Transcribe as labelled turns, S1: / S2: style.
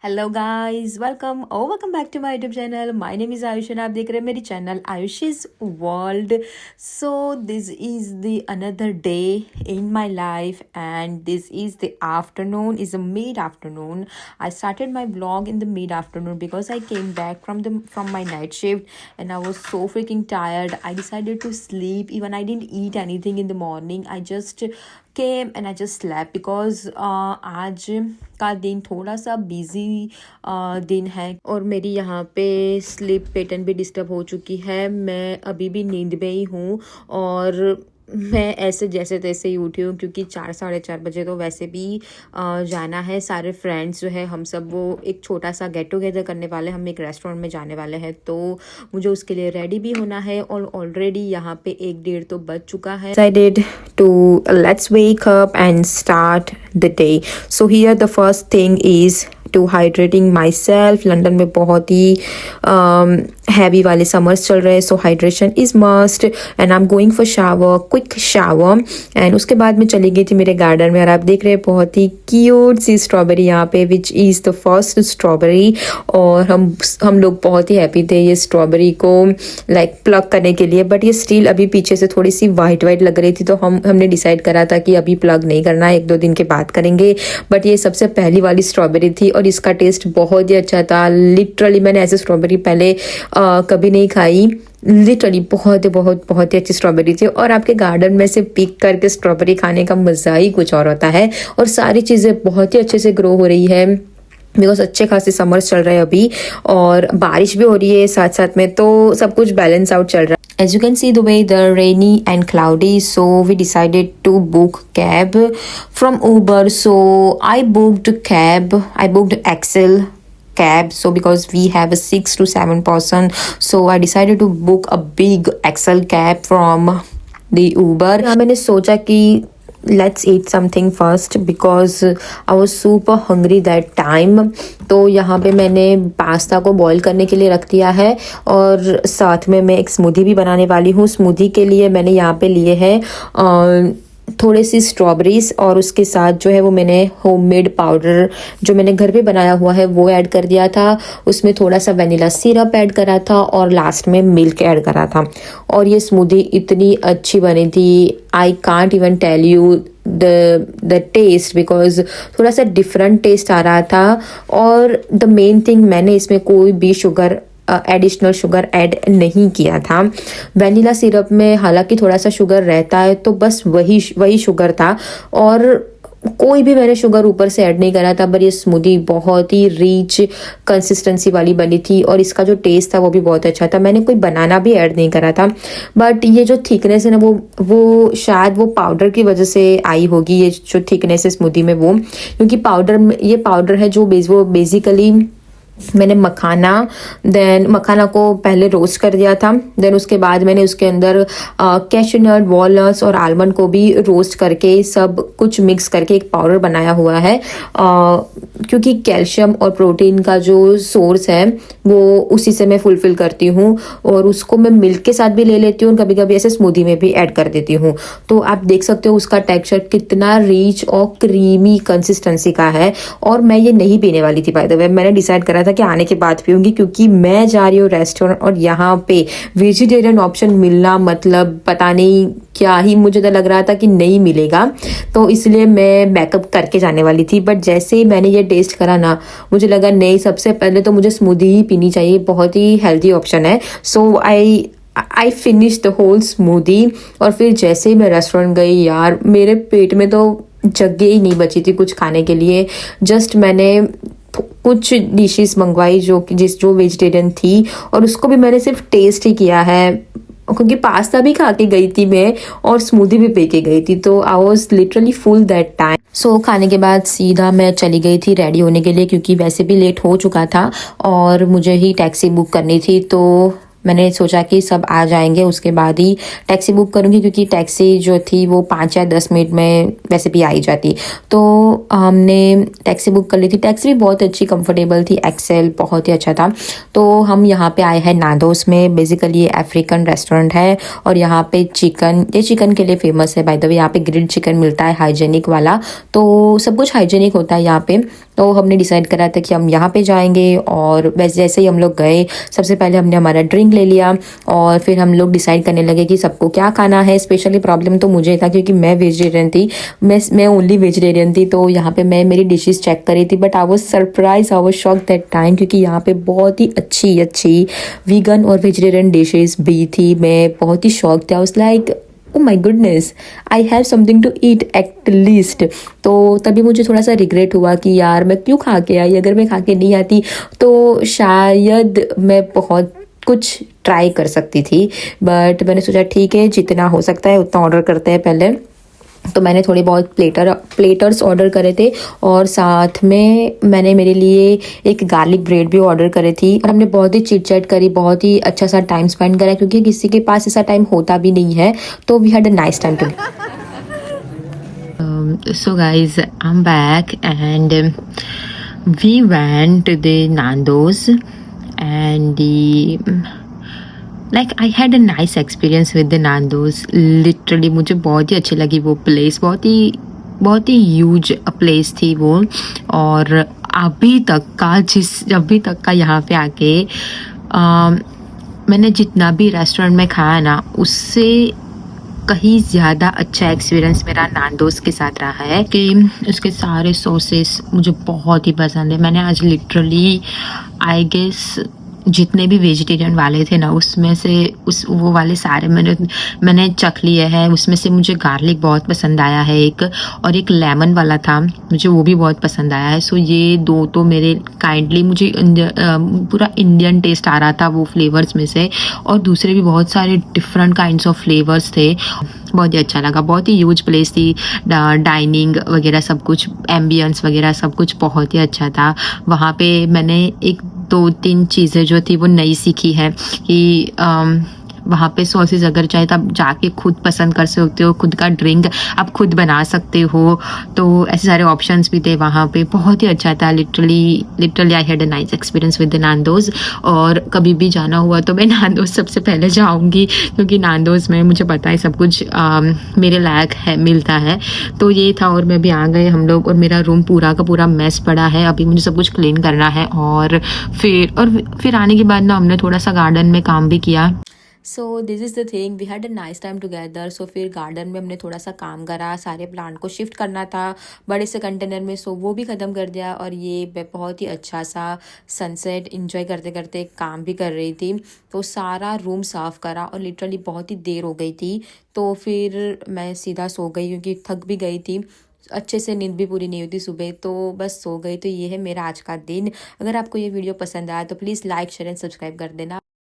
S1: Hello guys, welcome back to my YouTube channel. My name is Ayush and आप देख रहे हैं मेरी channel Ayushi's world. So this is the another day in my life and this is the afternoon, is a mid afternoon. I started my vlog in the mid afternoon because I came back from my night shift and I was so freaking tired. I decided to sleep. Even I didn't eat anything in the morning. I just came and I just slept because आज का दिन थोड़ा सा busy दिन है और मेरी यहाँ पे स्लीप पैटर्न भी डिस्टर्ब हो चुकी है. मैं अभी भी नींद में ही हूँ और मैं ऐसे जैसे तैसे ही उठी हूँ क्योंकि 4 साढ़े 4 बजे तो वैसे भी जाना है. सारे फ्रेंड्स जो है हम सब वो एक छोटा सा गेट टुगेदर करने वाले, हम एक रेस्टोरेंट में जाने वाले हैं तो मुझे उसके लिए रेडी भी होना है और ऑलरेडी यहाँ पे 1 डेढ़ तो बज चुका है. Decided to let's wake up and start the day. So here the first thing is to hydrating myself. London में बहुत ही हैवी वाले समर्स चल रहे हैं, so hydration is must and I am going for shower, quick shower. And उसके बाद मैं चली गई थी मेरे गार्डन में और आप देख रहे हैं बहुत ही क्यूट सी स्ट्रॉबेरी यहाँ पे which is the first strawberry. और हम लोग बहुत ही हैप्पी थे ये स्ट्रॉबेरी को लाइक प्लग करने के लिए, बट ये स्टिल अभी पीछे से थोड़ी सी वाइट लग रही थी तो हमने डिसाइड करा था कि अभी प्लग नहीं करना है, 1-2 दिन के बाद करेंगे. बट ये सबसे पहली वाली स्ट्रॉबेरी थी और इसका टेस्ट बहुत ही अच्छा था. लिटरली मैंने ऐसे स्ट्रॉबेरी पहले कभी नहीं खाई. लिटरली बहुत ही अच्छी स्ट्रॉबेरी थी और आपके गार्डन में से पिक करके स्ट्रॉबेरी खाने का मज़ा ही कुछ और होता है. और सारी चीज़ें बहुत ही अच्छे से ग्रो हो रही है बिकॉज अच्छे खासे समर्स चल रहे हैं अभी और बारिश भी हो रही है साथ साथ में, तो सब कुछ बैलेंस आउट चल रहा है. As you can see the weather rainy and cloudy, so we decided to book cab from Uber. So I booked Excel cab, so because we have a 6 to 7 person, so I decided to book a big Excel cab from the Uber. मैंने सोचा कि let's eat something first because I was super hungry that time. तो यहाँ पे मैंने pasta को boil करने के लिए रख दिया है और साथ में मैं एक स्मूदी भी बनाने वाली हूँ. स्मूदी के लिए मैंने यहाँ पे लिए हैं थोड़ी सी स्ट्रॉबेरीज और उसके साथ जो है वो मैंने होममेड पाउडर जो मैंने घर पे बनाया हुआ है वो ऐड कर दिया था. उसमें थोड़ा सा वनीला सिरप ऐड करा था और लास्ट में मिल्क ऐड करा था और ये स्मूदी इतनी अच्छी बनी थी. I can't even tell you the taste because थोड़ा सा डिफरेंट टेस्ट आ रहा था. और द मेन थिंग, मैंने इसमें कोई भी एडिशनल शुगर ऐड नहीं किया था. वनीला सिरप में हालांकि थोड़ा सा शुगर रहता है तो बस वही शुगर था और कोई भी मैंने शुगर ऊपर से ऐड नहीं करा था. पर ये स्मूदी बहुत ही रिच कंसिस्टेंसी वाली बनी थी और इसका जो टेस्ट था वो भी बहुत अच्छा था. मैंने कोई बनाना भी ऐड नहीं करा था बट ये जो थिकनेस है ना वो शायद वो पाउडर की वजह से आई होगी. ये जो थिकनेस है स्मूदी में वो क्योंकि ये पाउडर है जो वो बेसिकली मैंने मखाना को पहले रोस्ट कर दिया था. देन उसके बाद मैंने उसके अंदर कैश्यू नट, वॉलनट्स और आलमंड को भी रोस्ट करके सब कुछ मिक्स करके एक पाउडर बनाया हुआ है. क्योंकि कैल्शियम और प्रोटीन का जो सोर्स है वो उसी से मैं फुलफिल करती हूँ और उसको मैं मिल्क के साथ भी ले लेती हूँ, कभी कभी ऐसे स्मूदी में भी ऐड कर देती हूँ. तो आप देख सकते हो उसका टेक्सचर कितना रिच और क्रीमी कंसिस्टेंसी का है. और मैं ये नहीं पीने वाली थी बाय द वे, मैंने डिसाइड करा था कि आने के बाद पीऊंगी क्योंकि मैं जा रही हूँ रेस्टोरेंट और यहाँ पे वेजिटेरियन ऑप्शन मिलना मतलब पता नहीं क्या ही मुझे तो लग रहा था कि नहीं मिलेगा, तो इसलिए मैं बैकअप करके जाने वाली थी. बट जैसे ही मैंने ये टेस्ट करा ना मुझे लगा नहीं, सबसे पहले तो मुझे स्मूदी ही पीनी चाहिए, बहुत ही हेल्दी ऑप्शन है. So I finish the whole smoothie और फिर जैसे ही मैं रेस्टोरेंट गई यार मेरे पेट में तो जगह ही नहीं बची थी कुछ खाने के लिए. जस्ट मैंने कुछ डिशेस मंगवाई जो वेजिटेरियन थी और उसको भी मैंने सिर्फ टेस्ट ही किया है क्योंकि पास्ता भी खा के गई थी मैं और स्मूदी भी पी के गई थी, तो I was literally full that time. So खाने के बाद सीधा मैं चली गई थी रेडी होने के लिए क्योंकि वैसे भी लेट हो चुका था और मुझे ही टैक्सी बुक करनी थी. तो मैंने सोचा कि सब आ जाएंगे उसके बाद ही टैक्सी बुक करूँगी, क्योंकि टैक्सी जो थी वो 5 या 10 मिनट में वैसे भी आ ही जाती। तो हमने टैक्सी बुक कर ली थी। टैक्सी भी बहुत अच्छी कंफर्टेबल थी, एक्सेल बहुत ही अच्छा था। तो हम यहाँ पे आए हैं नांदोस में। बेसिकली ये अफ्रीकन रेस्टोरेंट है और यहाँ पे ये चिकन के लिए फेमस है। बाय द वे यहाँ पे ग्रिल्ड चिकन मिलता है हाइजेनिक वाला, तो सब कुछ हाइजेनिक होता है यहाँ पे। तो हमने डिसाइड करा था कि हम यहाँ पे जाएंगे, और वैसे जैसे ही हम लोग गए, सबसे पहले हमने हमारा ड्रिंक ले लिया और फिर हम लोग डिसाइड करने लगे कि सबको क्या खाना है। स्पेशली प्रॉब्लम तो मुझे था, क्योंकि मैं वेजिटेरियन थी, मैं ओनली वेजिटेरियन थी। तो यहाँ पे मैं मेरी डिशेस चेक कर रही थी, but I was surprise, I was shock that time, क्योंकि यहाँ पे बहुत ही अच्छी अच्छी वीगन और वेजिटेरियन डिशेस भी थी। मैं बहुत ही शॉक था, उस like oh my goodness, I have something to eat at least. तो तभी मुझे थोड़ा सा रिग्रेट हुआ कि यार मैं क्यों खा के आई। अगर मैं खा के नहीं आती तो शायद मैं बहुत कुछ ट्राई कर सकती थी, बट मैंने सोचा ठीक है, जितना हो सकता है उतना ऑर्डर करते हैं पहले। तो मैंने थोड़े बहुत प्लेटर्स ऑर्डर करे थे, और साथ में मैंने मेरे लिए एक गार्लिक ब्रेड भी ऑर्डर करे थी। और हमने बहुत ही चिट चैट करी, बहुत ही अच्छा सा टाइम स्पेंड करा, क्योंकि किसी के पास ऐसा टाइम होता भी नहीं है। तो we had a nice time too. So guys, I'm back and we went to the Nando's, and like I had a nice experience with the Nando's. Literally मुझे बहुत ही अच्छी लगी वो प्लेस, बहुत ही ह्यूज प्लेस थी वो। और अभी तक का यहाँ पे आके मैंने जितना भी रेस्टोरेंट में खाया ना, उससे कहीं ज़्यादा अच्छा एक्सपीरियंस मेरा नांदोस के साथ रहा है। कि उसके सारे सॉसेस मुझे बहुत ही पसंद है। मैंने आज लिटरली आई गेस जितने भी वेजिटेरियन वाले थे ना, उसमें से वो वाले सारे मैंने चख लिए हैं। उसमें से मुझे गार्लिक बहुत पसंद आया है एक, और एक लेमन वाला था, मुझे वो भी बहुत पसंद आया है। सो ये दो तो मेरे काइंडली मुझे पूरा इंडियन टेस्ट आ रहा था वो फ्लेवर्स में से, और दूसरे भी बहुत सारे डिफरेंट काइंड्स ऑफ फ्लेवर्स थे। बहुत ही अच्छा लगा। बहुत ही ह्यूज प्लेस थी, डाइनिंग वगैरह सब कुछ, एम्बियंस वगैरह सब कुछ बहुत ही अच्छा था। वहाँ पे मैंने 1-2-3 चीज़ें जो थी वो नई सीखी है कि वहाँ पे सॉसेस अगर चाहे तो आप जाके खुद पसंद कर सकते हो, खुद का ड्रिंक आप खुद बना सकते हो। तो ऐसे सारे ऑप्शंस भी थे वहाँ पे, बहुत ही अच्छा था। Literally I had a nice experience with the Nando's. और कभी भी जाना हुआ तो मैं नांदोज सबसे पहले जाऊँगी, क्योंकि नांदोज में मुझे पता है सब कुछ मेरे लायक है, मिलता है। तो ये था, और मैं भी आ गए हम लोग, और मेरा रूम पूरा का पूरा मेस पड़ा है। अभी मुझे सब कुछ क्लीन करना है, और फिर आने के बाद ना हमने थोड़ा सा गार्डन में काम भी किया। So this is the thing, we had a nice time together. So फिर गार्डन में हमने थोड़ा सा काम करा, सारे प्लांट को शिफ्ट करना था बड़े से कंटेनर में, सो वो भी ख़त्म कर दिया। और ये बहुत ही अच्छा सा सनसेट इंजॉय करते करते काम भी कर रही थी। तो सारा रूम साफ़ करा, और लिटरली बहुत ही देर हो गई थी। तो फिर मैं सीधा सो गई, क्योंकि थक भी गई थी, अच्छे से नींद भी पूरी नहीं होती सुबह, तो बस सो गई। तो ये है मेरा आज का दिन। अगर आपको ये वीडियो पसंद आया तो please like share and subscribe कर देना।